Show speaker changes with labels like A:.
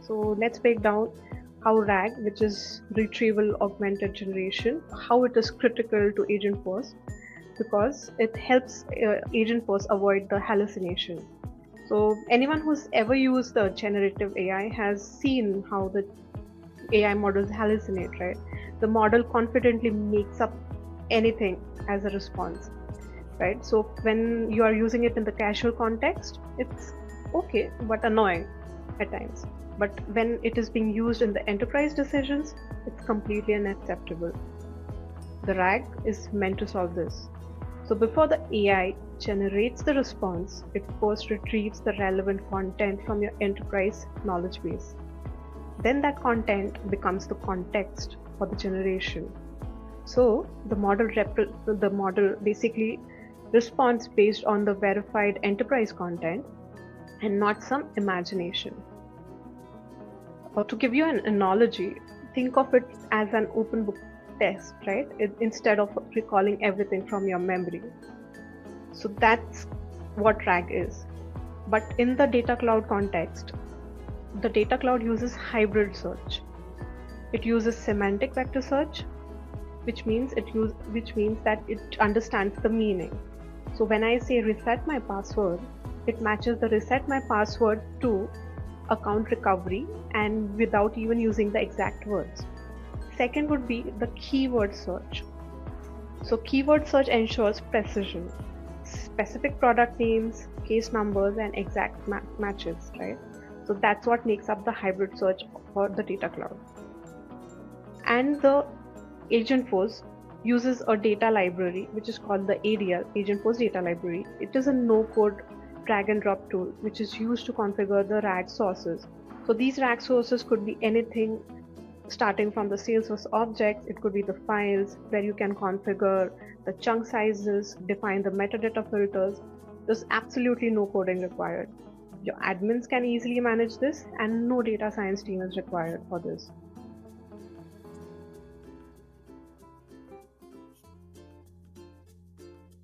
A: So let's break down how RAG, which is retrieval augmented generation, how it is critical to Agent Force because it helps Agent Force avoid the hallucination. So anyone who's ever used the generative AI has seen how the AI models hallucinate, right? The model confidently makes up anything as a response, right? So when you are using it in the casual context, it's okay, but annoying at times. But when it is being used in the enterprise decisions, it's completely unacceptable. The RAG is meant to solve this. So before the AI generates the response, it first retrieves the relevant content from your enterprise knowledge base. Then that content becomes the context for the generation. So the model basically responds based on the verified enterprise content and not some imagination. Or to give you an analogy, think of it as an open book test, right? Instead of recalling everything from your memory. So that's what RAG is. But in the data cloud context, the data cloud uses hybrid search. It uses semantic vector search, which means that it understands the meaning. So when I say reset my password, it matches the reset my password to account recovery and without even using the exact words. Second would be the keyword search. So keyword search ensures precision, specific product names, case numbers, and exact matches, right? So that's what makes up the hybrid search for the data cloud. And the Agent Force uses a data library which is called the ADL, Agent Force Data Library. It is a no-code drag and drop tool which is used to configure the RAG sources. So these RAG sources could be anything starting from the Salesforce objects. It could be the files where you can configure the chunk sizes, define the metadata filters. There's absolutely no coding required. Your admins can easily manage this and no data science team is required for this.